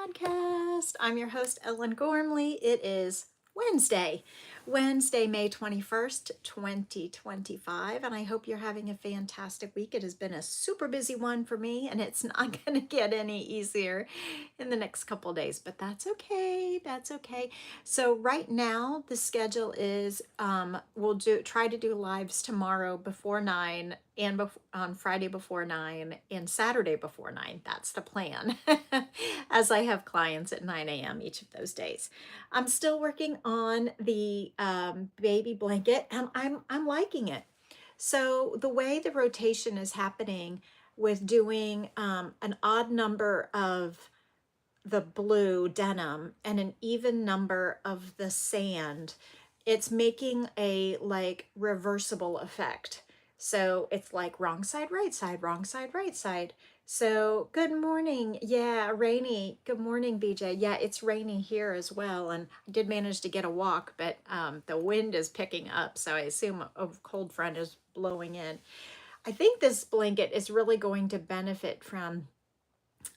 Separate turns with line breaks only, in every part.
Podcast. I'm your host, Ellen Gormley. It is Wednesday, May 21st, 2025, and I hope you're having a fantastic week. It has been a super busy one for me, and it's not going to get any easier in the next couple days, but that's okay. That's okay. So right now, the schedule is we'll try to do lives tomorrow before 9 and on Friday before 9 and Saturday before 9. That's the plan, as I have clients at 9 a.m. each of those days. I'm still working on the baby blanket, and I'm liking it. So the way the rotation is happening with doing an odd number of the blue denim and an even number of the sand, it's making a like reversible effect. So it's like wrong side, right side, wrong side, right side. So good morning. Yeah, rainy. Good morning, BJ. Yeah, it's rainy here as well. And I did manage to get a walk, but the wind is picking up. So I assume a cold front is blowing in. I think this blanket is really going to benefit from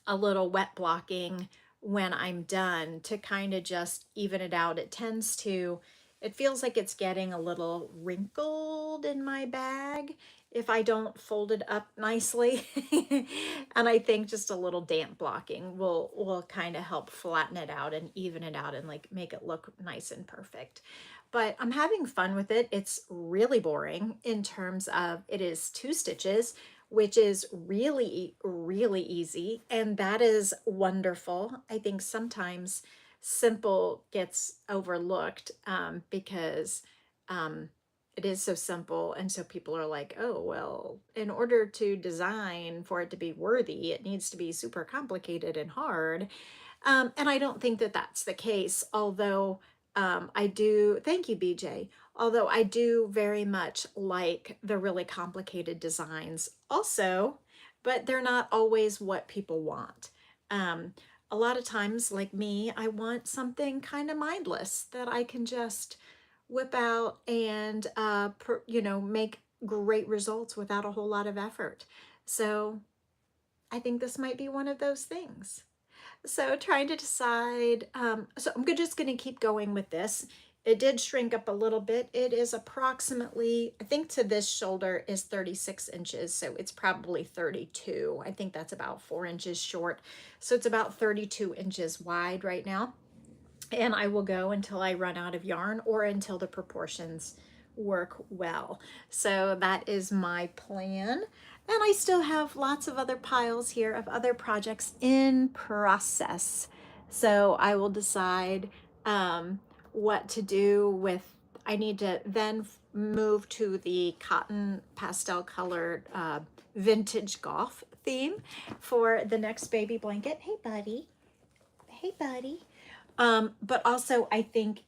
a little wet blocking when I'm done to kind of just even it out. It feels like it's getting a little wrinkled in my bag if I don't fold it up nicely. And I think just a little damp blocking will kind of help flatten it out and even it out and like make it look nice and perfect. But I'm having fun with it. It's really boring in terms of it is 2 stitches, which is really, really easy. And that is wonderful. I think sometimes simple gets overlooked because it is so simple. And so people are like, oh, well, in order to design for it to be worthy, it needs to be super complicated and hard. And I don't think that that's the case, although I do, thank you, BJ. Although I do very much like the really complicated designs also, but they're not always what people want. A lot of times, like me, I want something kind of mindless that I can just whip out and, make great results without a whole lot of effort. So I think this might be one of those things. So trying to decide, so I'm just going to keep going with this. It did shrink up a little bit. It is approximately, I think to this shoulder is 36 inches. So it's probably 32. I think that's about 4 inches short. So it's about 32 inches wide right now. And I will go until I run out of yarn or until the proportions work well. So that is my plan. And I still have lots of other piles here of other projects in process. So I will decide what to do with, I need to then move to the cotton pastel colored vintage golf theme for the next baby blanket. Hey, buddy. Hey, buddy. But also I think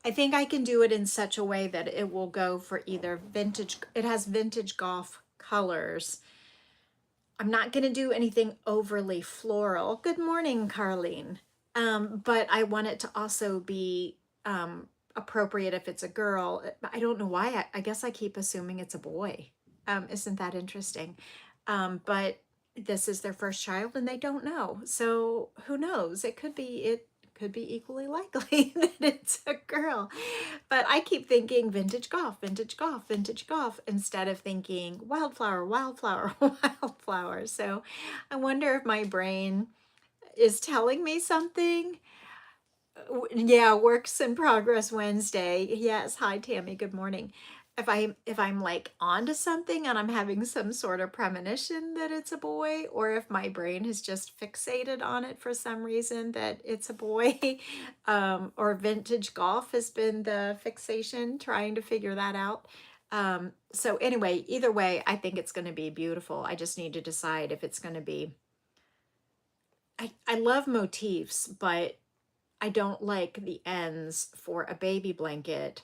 I can do it in such a way that it will go for either vintage, it has vintage golf colors. I'm not going to do anything overly floral. Good morning, Carlene. But I want it to also be appropriate if it's a girl. I don't know why. I guess I keep assuming it's a boy. Isn't that interesting? But this is their first child and they don't know. So who knows? It could be equally likely that it's a girl. But I keep thinking vintage golf, vintage golf, vintage golf, instead of thinking wildflower, wildflower, wildflower. So I wonder if my brain is telling me something. Yeah, works in progress Wednesday. Yes, hi Tammy, good morning. If I'm like onto something and I'm having some sort of premonition that it's a boy, or if my brain has just fixated on it for some reason that it's a boy, or vintage golf has been the fixation, trying to figure that out. So anyway, either way, I think it's going to be beautiful. I just need to decide if it's going to be, I love motifs, but I don't like the ends for a baby blanket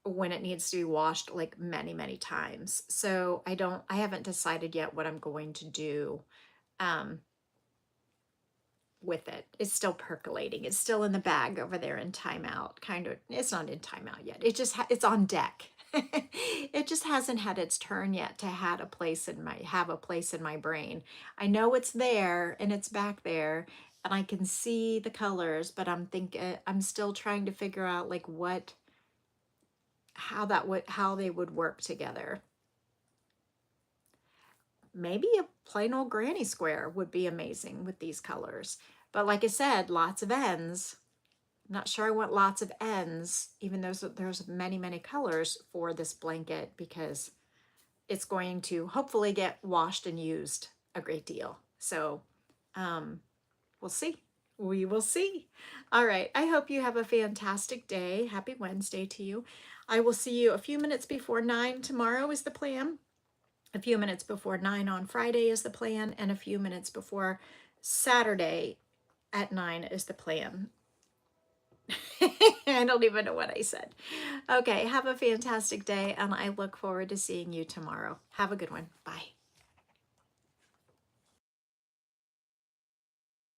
when it needs to be washed like many, many times. So I haven't decided yet what I'm going to do with it. It's still percolating. It's still in the bag over there in timeout. Kind of, it's not in timeout yet. It's on deck. It just hasn't had its turn yet to have a place in my brain. I know it's there and it's back there and I can see the colors, but I'm still trying to figure out like how they would work together. Maybe a plain old granny square would be amazing with these colors. But like I said, lots of ends. I'm not sure I want lots of ends, even though there's many, many colors for this blanket, because it's going to hopefully get washed and used a great deal. So we'll see. We will see. All right. I hope you have a fantastic day. Happy Wednesday to you. I will see you a few minutes before 9 tomorrow is the plan. A few minutes before 9 on Friday is the plan. And a few minutes before Saturday at 9 is the plan. I don't even know what I said. Okay, have a fantastic day, and I look forward to seeing you tomorrow. Have a good one. Bye.